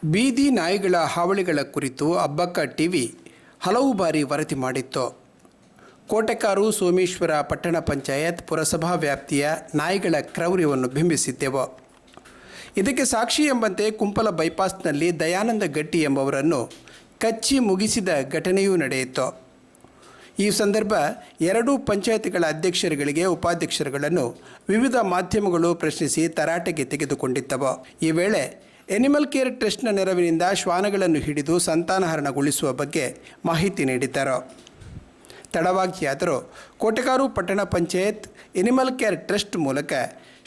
ಬೀದಿ ನಾಯಿಗಳ ಹಾವಳಿಗಳ ಕುರಿತು ಅಬ್ಬಕ್ಕ ಟಿವಿ ಹಲವು ಬಾರಿ ವರದಿ ಮಾಡಿತ್ತು. ಕೋಟೆಕಾರು ಸೋಮೇಶ್ವರ ಪಟ್ಟಣ ಪಂಚಾಯತ್ ಪುರಸಭಾ ವ್ಯಾಪ್ತಿಯ ನಾಯಿಗಳ ಕ್ರೌರ್ಯವನ್ನು ಬಿಂಬಿಸಿದ್ದೆವು. ಇದಕ್ಕೆ ಸಾಕ್ಷಿ ಎಂಬಂತೆ ಕುಂಪಲ ಬೈಪಾಸ್ನಲ್ಲಿ ದಯಾನಂದ ಗಟ್ಟಿ ಎಂಬವರನ್ನು ಕಚ್ಚಿ ಮುಗಿಸಿದ ಘಟನೆಯೂ ನಡೆಯಿತು. ಈ ಸಂದರ್ಭ ಎರಡೂ ಪಂಚಾಯತ್ಗಳ ಅಧ್ಯಕ್ಷರುಗಳಿಗೆ ಉಪಾಧ್ಯಕ್ಷರುಗಳನ್ನು ವಿವಿಧ ಮಾಧ್ಯಮಗಳು ಪ್ರಶ್ನಿಸಿ ತರಾಟೆಗೆ ತೆಗೆದುಕೊಂಡಿದ್ದವು. ಈ ವೇಳೆ ಎನಿಮಲ್ ಕೇರ್ ಟ್ರಸ್ಟ್ನ ನೆರವಿನಿಂದ ಶ್ವಾನಗಳನ್ನು ಹಿಡಿದು ಸಂತಾನಹರಣಗೊಳಿಸುವ ಬಗ್ಗೆ ಮಾಹಿತಿ ನೀಡಿದ್ದರು. ತಡವಾಗಿಯಾದರೂ ಕೋಟೆಕಾರು ಪಟ್ಟಣ ಪಂಚಾಯತ್ ಎನಿಮಲ್ ಕೇರ್ ಟ್ರಸ್ಟ್ ಮೂಲಕ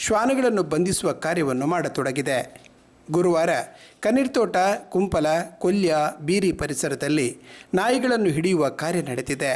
ಶ್ವಾನಗಳನ್ನು ಬಂಧಿಸುವ ಕಾರ್ಯವನ್ನು ಮಾಡತೊಡಗಿದೆ. ಗುರುವಾರ ಕಣ್ಣೀರ್ತೋಟ, ಕುಂಪಲ, ಕೊಲ್ಯ, ಬೀರಿ ಪರಿಸರದಲ್ಲಿ ನಾಯಿಗಳನ್ನು ಹಿಡಿಯುವ ಕಾರ್ಯ ನಡೆದಿದೆ.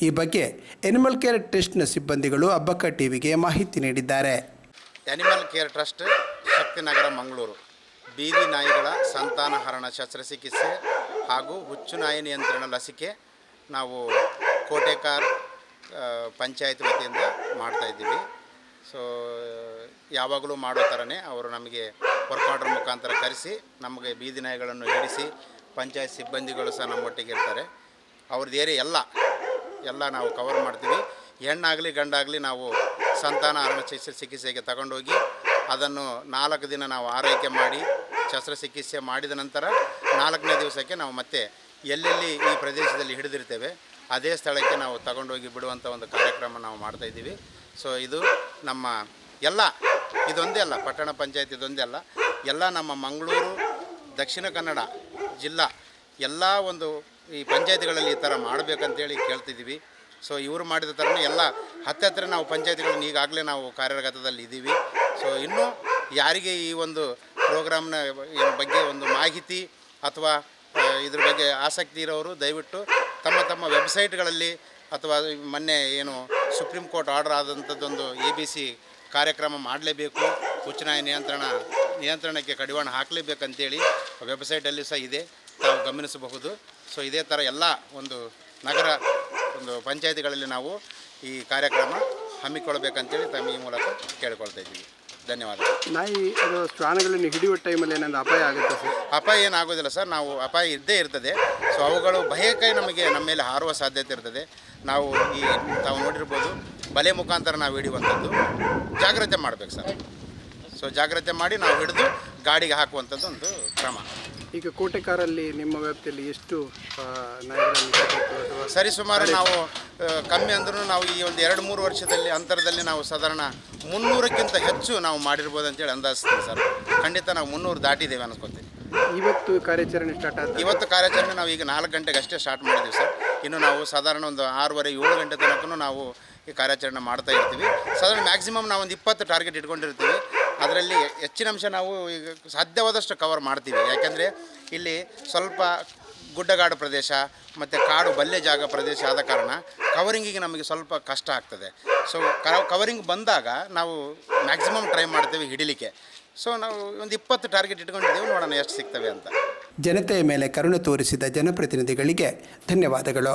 ಈ ಬಗ್ಗೆ ಎನಿಮಲ್ ಕೇರ್ ಟ್ರಸ್ಟ್ನ ಸಿಬ್ಬಂದಿಗಳು ಅಬ್ಬಕ್ಕ ಟಿವಿಗೆ ಮಾಹಿತಿ ನೀಡಿದ್ದಾರೆ. Animal care trust, Shaktinagar, Mangaluru ಬೀದಿ ನಾಯಿಗಳ ಸಂತಾನಹರಣ ಶಸ್ತ್ರಚಿಕಿತ್ಸೆ ಹಾಗೂ ಹುಚ್ಚು ನಾಯಿ ನಿಯಂತ್ರಣ ಲಸಿಕೆ ನಾವು ಕೋಟೆಕಾರ್ ಪಂಚಾಯತ್ ವತಿಯಿಂದ ಮಾಡ್ತಾಯಿದ್ದೀವಿ. ಸೊ ಯಾವಾಗಲೂ ಮಾಡೋ ಥರನೇ ಅವರು ನಮಗೆ ವರ್ಕ್ ಆರ್ಡರ್ ಮುಖಾಂತರ ಕರೆಸಿ ನಮಗೆ ಬೀದಿ ನಾಯಿಗಳನ್ನು ಹಿಡಿಸಿ ಪಂಚಾಯತ್ ಸಿಬ್ಬಂದಿಗಳು ಸಹ ನಮ್ಮೊಟ್ಟಿಗೆ ಇರ್ತಾರೆ. ಅವ್ರದ್ದು ಏರಿಯಾ ಎಲ್ಲ ನಾವು ಕವರ್ ಮಾಡ್ತೀವಿ. ಹೆಣ್ಣಾಗಲಿ ಗಂಡಾಗಲಿ ನಾವು ಸಂತಾನಹರಣ ಚಿಕಿತ್ಸೆಗೆ ತಗೊಂಡೋಗಿ ಅದನ್ನು 4 ದಿನ ನಾವು ಆರೈಕೆ ಮಾಡಿ ಶಸ್ತ್ರಚಿಕಿತ್ಸೆ ಮಾಡಿದ ನಂತರ 4ನೇ ದಿವಸಕ್ಕೆ ನಾವು ಮತ್ತೆ ಎಲ್ಲೆಲ್ಲಿ ಈ ಪ್ರದೇಶದಲ್ಲಿ ಹಿಡಿದಿರ್ತೇವೆ ಅದೇ ಸ್ಥಳಕ್ಕೆ ನಾವು ತಗೊಂಡೋಗಿ ಬಿಡುವಂಥ ಒಂದು ಕಾರ್ಯಕ್ರಮ ನಾವು ಮಾಡ್ತಾಯಿದ್ದೀವಿ. ಸೊ ಇದು ನಮ್ಮ ಇದೊಂದೇ ಅಲ್ಲ, ಪಟ್ಟಣ ಪಂಚಾಯತ್ ಇದೊಂದೇ ಅಲ್ಲ, ಎಲ್ಲ ನಮ್ಮ ಮಂಗಳೂರು, ದಕ್ಷಿಣ ಕನ್ನಡ ಜಿಲ್ಲಾ ಎಲ್ಲ ಒಂದು ಈ ಪಂಚಾಯತಿಗಳಲ್ಲಿ ಈ ಥರ ಮಾಡಬೇಕಂತೇಳಿ ಕೇಳ್ತಿದ್ದೀವಿ. ಸೊ ಇವರು ಮಾಡಿದ ಥರನೇ ಎಲ್ಲ ಹತ್ತಿರ ನಾವು ಪಂಚಾಯತಿಗಳನ್ನ ಈಗಾಗಲೇ ನಾವು ಕಾರ್ಯಗತದಲ್ಲಿ ಇದ್ದೀವಿ. ಸೊ ಇನ್ನೂ ಯಾರಿಗೆ ಈ ಒಂದು ಪ್ರೋಗ್ರಾಮ್ನ ಬಗ್ಗೆ ಒಂದು ಮಾಹಿತಿ ಅಥವಾ ಇದ್ರ ಬಗ್ಗೆ ಆಸಕ್ತಿ ಇರೋರು ದಯವಿಟ್ಟು ತಮ್ಮ ವೆಬ್ಸೈಟ್ಗಳಲ್ಲಿ ಅಥವಾ ಮೊನ್ನೆ ಏನು ಸುಪ್ರೀಂ ಕೋರ್ಟ್ ಆರ್ಡರ್ ಆದಂಥದ್ದೊಂದು ABC ಕಾರ್ಯಕ್ರಮ ಮಾಡಲೇಬೇಕು, ಹುಚ್ಚುನಾಯಿ ನಿಯಂತ್ರಣಕ್ಕೆ ಕಡಿವಾಣ ಹಾಕಲೇಬೇಕಂತೇಳಿ ವೆಬ್ಸೈಟಲ್ಲಿ ಸಹ ಇದೆ. ತಾವು ನಾವು ಗಮನಿಸಬಹುದು. ಸೊ ಇದೇ ಥರ ಎಲ್ಲ ಒಂದು ನಗರ ಒಂದು ಪಂಚಾಯತಿಗಳಲ್ಲಿ ನಾವು ಈ ಕಾರ್ಯಕ್ರಮ ಹಮ್ಮಿಕೊಳ್ಬೇಕಂತೇಳಿ ತಮ್ಮ ಈ ಮೂಲಕ ಕೇಳ್ಕೊಳ್ತಾ ಇದ್ದೀವಿ. ಧನ್ಯವಾದಗಳು. ನಾಯಿ ಅದು ಶ್ವಾನಗಳನ್ನು ಹಿಡಿಯುವ ಟೈಮಲ್ಲಿ ಏನಾದ್ರು ಅಪಾಯ ಆಗುತ್ತೆ ಸರ್? ಅಪಾಯ ಏನಾಗೋದಿಲ್ಲ ಸರ್, ನಾವು ಅಪಾಯ ಇದ್ದೇ ಇರ್ತದೆ. ಸೊ ಅವುಗಳು ಭಯಕ್ಕೆ ನಮಗೆ ನಮ್ಮ ಮೇಲೆ ಹಾರುವ ಸಾಧ್ಯತೆ ಇರ್ತದೆ. ನಾವು ಈ ತಾವು ನೋಡಿರ್ಬೋದು ಬಲೆ ಮುಖಾಂತರ ನಾವು ಹಿಡಿಯುವಂಥದ್ದು ಜಾಗ್ರತೆ ಮಾಡಬೇಕು ಸರ್. ಸೊ ಜಾಗ್ರತೆ ಮಾಡಿ ನಾವು ಹಿಡಿದು ಗಾಡಿಗೆ ಹಾಕುವಂಥದ್ದು ಒಂದು ಕ್ರಮ. ಈಗ ಕೋಟೆಕಾರಲ್ಲಿ ನಿಮ್ಮ ವ್ಯಾಪ್ತಿಯಲ್ಲಿ ಎಷ್ಟು ನಾಯಿಗಳನ್ನು ಸರಿಸುಮಾರು ನಾವು ಕಮ್ಮಿ ಅಂದ್ರೂ ನಾವು ಈ ಒಂದು 2-3 ವರ್ಷದಲ್ಲಿ ಅಂತರದಲ್ಲಿ ನಾವು ಸಾಧಾರಣ 300ಕ್ಕಿಂತ ಹೆಚ್ಚು ನಾವು ಮಾಡಿರ್ಬೋದು ಅಂತೇಳಿ ಅಂದಾಜಿಸ್ತೀವಿ ಸರ್. ಖಂಡಿತ ನಾವು 300 ದಾಟಿದ್ದೇವೆ ಅನ್ಸ್ಕೊತೀವಿ. ಇವತ್ತು ಕಾರ್ಯಾಚರಣೆ ಸ್ಟಾರ್ಟ್ ಆಗಿದೆ. ಇವತ್ತು ಕಾರ್ಯಾಚರಣೆ ನಾವು ಈಗ 4 ಗಂಟೆಗೆ ಅಷ್ಟೇ ಸ್ಟಾರ್ಟ್ ಮಾಡಿದ್ದೀವಿ ಸರ್. ಇನ್ನು ನಾವು ಸಾಧಾರಣ ಒಂದು 6:30-7 ಗಂಟೆ ತನಕ ನಾವು ಈ ಕಾರ್ಯಾಚರಣೆ ಮಾಡ್ತಾ ಇರ್ತೀವಿ. ಸಾಧಾರಣ ಮ್ಯಾಕ್ಸಿಮಮ್ ನಾವು ಒಂದು 20 ಟಾರ್ಗೆಟ್ ಇಟ್ಕೊಂಡಿರ್ತೀವಿ. ಅದರಲ್ಲಿ ಹೆಚ್ಚಿನ ಅಂಶ ನಾವು ಈಗ ಸಾಧ್ಯವಾದಷ್ಟು ಕವರ್ ಮಾಡ್ತೀವಿ. ಯಾಕೆಂದರೆ ಇಲ್ಲಿ ಸ್ವಲ್ಪ ಗುಡ್ಡಗಾಡು ಪ್ರದೇಶ ಮತ್ತು ಕಾಡು ಬಲ್ಲೆ ಜಾಗ ಪ್ರದೇಶ ಆದ ಕಾರಣ ಕವರಿಂಗಿಗೆ ನಮಗೆ ಸ್ವಲ್ಪ ಕಷ್ಟ ಆಗ್ತದೆ. ಸೊ ಕವರಿಂಗ್ ಬಂದಾಗ ನಾವು ಮ್ಯಾಕ್ಸಿಮಮ್ ಟ್ರೈ ಮಾಡ್ತೇವೆ ಹಿಡಿಲಿಕ್ಕೆ. ಸೊ ನಾವು ಒಂದು 20 ಟಾರ್ಗೆಟ್ ಇಟ್ಕೊಂಡಿದ್ದೇವೆ, ನೋಡೋಣ ಎಷ್ಟು ಸಿಗ್ತವೆ ಅಂತ. ಜನತೆಯ ಮೇಲೆ ಕರುಣೆ ತೋರಿಸಿದ ಜನಪ್ರತಿನಿಧಿಗಳಿಗೆ ಧನ್ಯವಾದಗಳು.